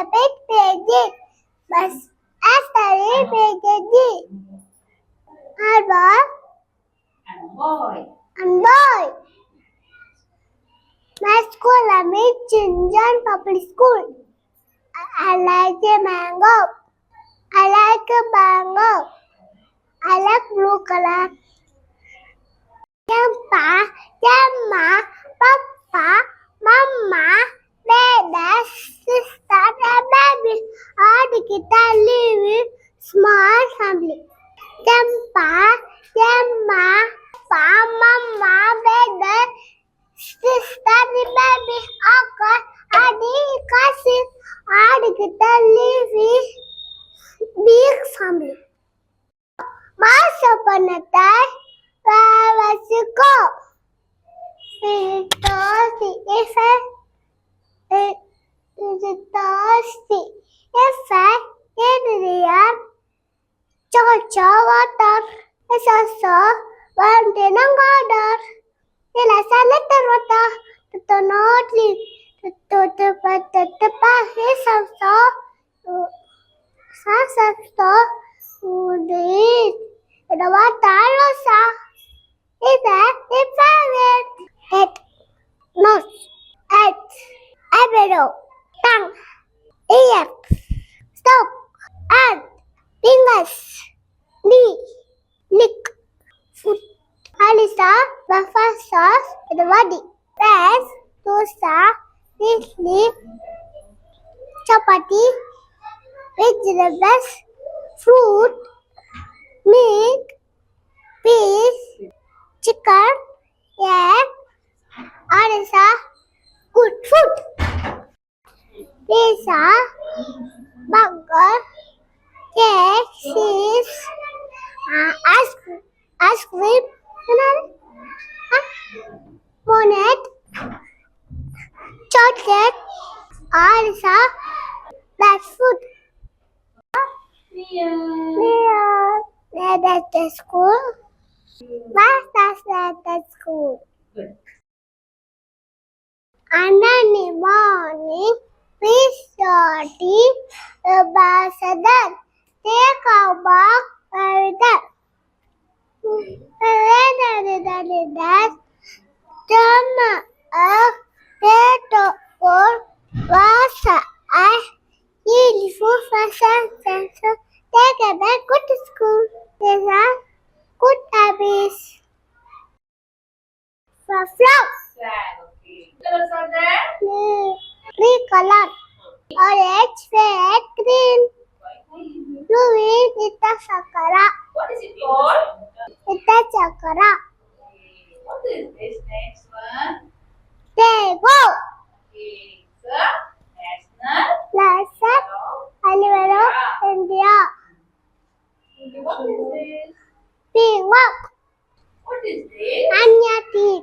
rabbit painted. Bus Ashtray painted. Harbor and boy. My school, I mean Chinjan Public School. I like a mango. I like a mango. I like blue color. Jampa, Jamma, Papa, Mama, Dada, sister, and baby. All together live in small family. Jampa, Jamma, Papa, Mama, Dada, sister, and baby. Uncle, auntie, cousin. All together live in big family. Once upon a time, where was you go? It thirsty. It is thirsty. If I in the air, choco water. It's also one thing water. Then I said little water. The not leave. The path is also the water rosa is a favorite. Head, nose, eyes, eyebrow, tongue, ear, stomach, and fingers, knee, lick, foot. Alisa, breakfast sauce, the body. Rice, dosa, idli, chapati, vegetables, fruit, meat, fish, chicken, egg, Alisa, good food. Pizza, burger, cake, cheese, ice cream, bonnet, chocolate, Alisa, that's food. That's the school. That's the school. Good. And in the morning, we study about that. Take our back and that. That turn a potato or water. I eat food for sunset. Take a back, go to school. There's a good habits. For flowers. Flag, okay. Colors are there? Three colors. Orange, red, green. Blue is the sakura. What is it called? It's the sakura. Okay. What is this next one? They go. Okay. It's a national. Lesson. Anywhere India. Okay, what is this? Pink rock. What is this? Anya tea.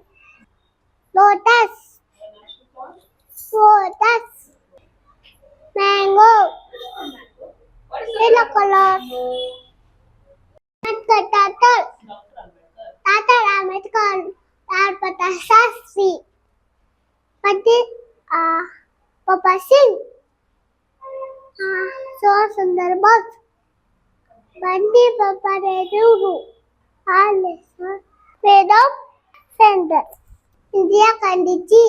Lotus. Lotus. Mango. What is Yellow color. Turtle. Turtle American. Tarpata Sassi. Pati Papa Singh. So Sundar Bos. Bandi Papa Reduru. Alisa. Freedom Center. India Kandichi.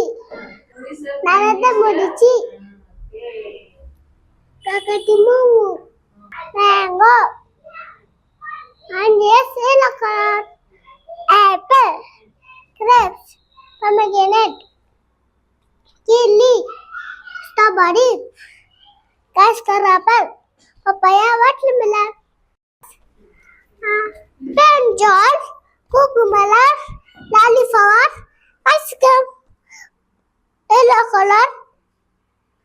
Narada Modichi. Okay. Kakatimumu. Mango. And yes, yellow color. Apple. Grapes. Pomegranate. Chili. Strawberry. Cascarapple. Papaya. Watermelon. Brinjal. Cucumber. Cauliflower. Ice cream. Yellow color.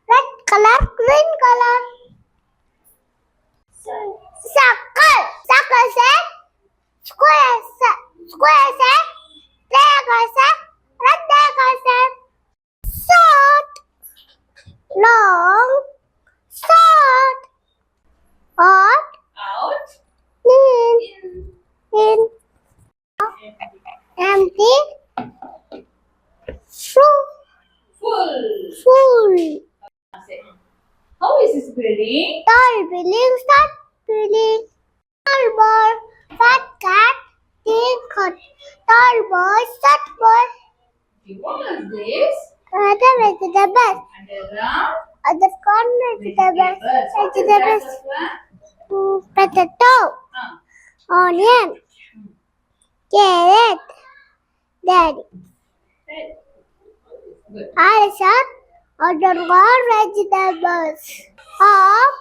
Red color. Green color. Circle. Circle set. Square set. Square set. Triangle set. Rectangle set. Short. Long. Short. Hot. Out. In. In. Empty. Full. Full. Full. Say, how is is this building? Tall building, short building. Tall boy, fat cat, thin cat. Tall boy, short boy. Okay, what is this? Other vegetables. Underground Other corn vegetables. What is that, Vegetables. first one? Potato. Onion. Carrot. Daddy. Right. Good. Alison. Underground vegetables. Up.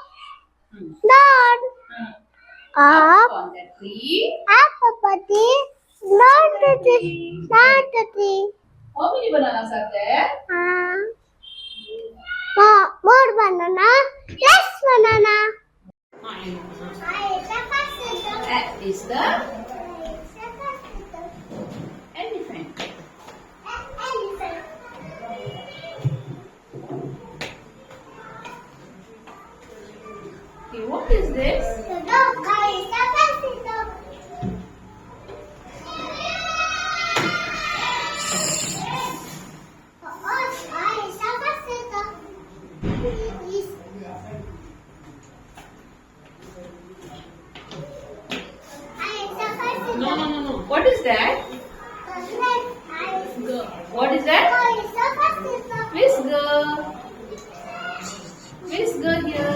Down. Up. On the tree. Apple body. Not the tree. Not the tree. How many bananas are there? More banana. Less banana. That is the elephant. Okay, what is this? No. What is that? What is that? Whisker. Whisker here.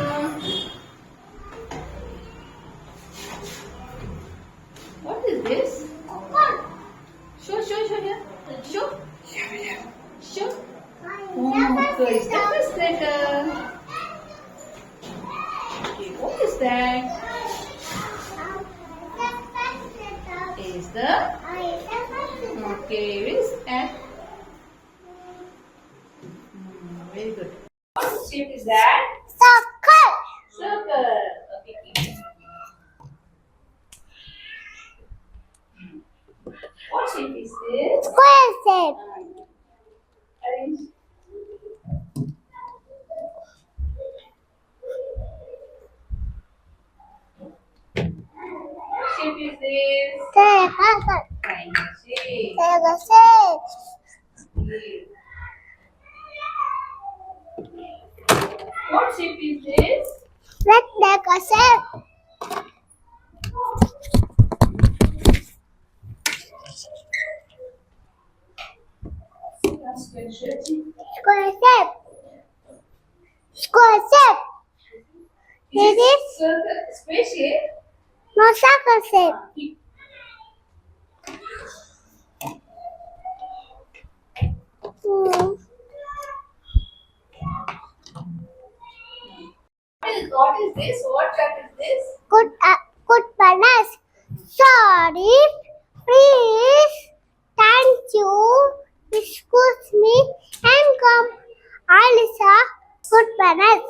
What is this? Show here. Show. Oh, so it's the first letter. Okay, what is that? Is the okay, where is F? Very good. What shape is that? Circle. Okay. What shape is this? Square shape. Arrange. What shape is this? Triangle. Triangle shape. Triangle shape. Okay. What shape is this? Rectangle shape. Square shape. Square shape. Square shape. This is Circle. Square shape. no circle shape. Keep. What is this? What cut is this? Good bananas. Sorry. Please. Thank you. Excuse me. And come. Alisa. Good bananas.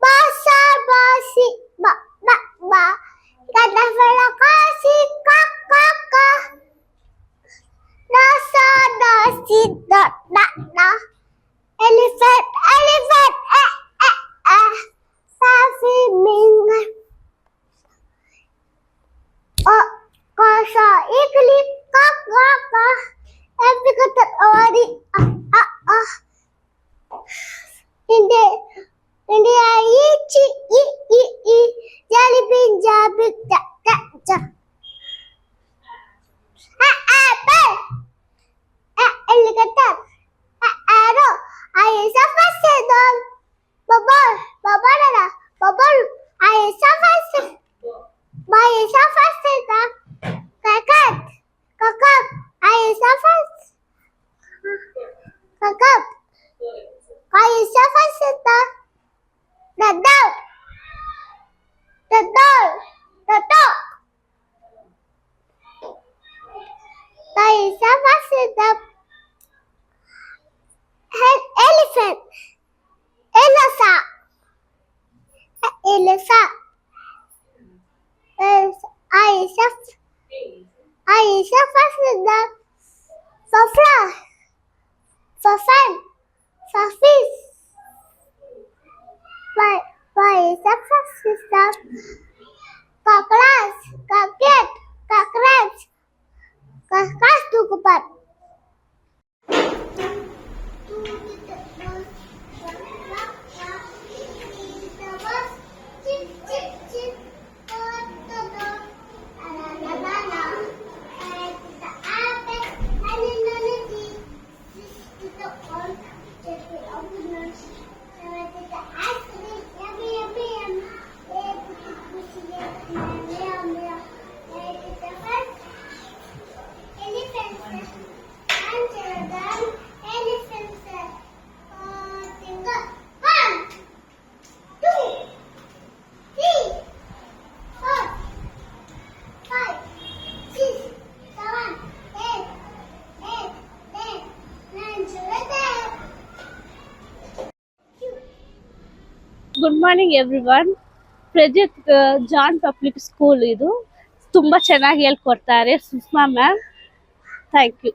Basa basi. Ba. Kata kasi kaka. Nasa nasi da. Elephant. Safi mingan. Kasa ikli kaka. Every kata awari. Hindi. Ichi. Jelly bean jabik. Apple. Alligator. Arrow. I is a fascinator. Bubble. I is a fascinator. I is a fascinator. Kakak. I is a fascinator. Kakak. I is a fascinator. The dog. I is a fascinator. Elephant. Elsa. I is a fascinator. For flower. For fun. For fish. Why is a fascinator? Kakak tunggu pat. then elephants. Finger. 1, 2, 3, 4, 5, 6, 7, 8, 10, 9, 10. Good morning everyone. Prajith John public school ಇದು. ತುಂಬಾ ಚೆನ್ನಾಗಿ ಹೇಳ್ಕೊಡ್ತಾರೆ Sushma ma'am. Thank you.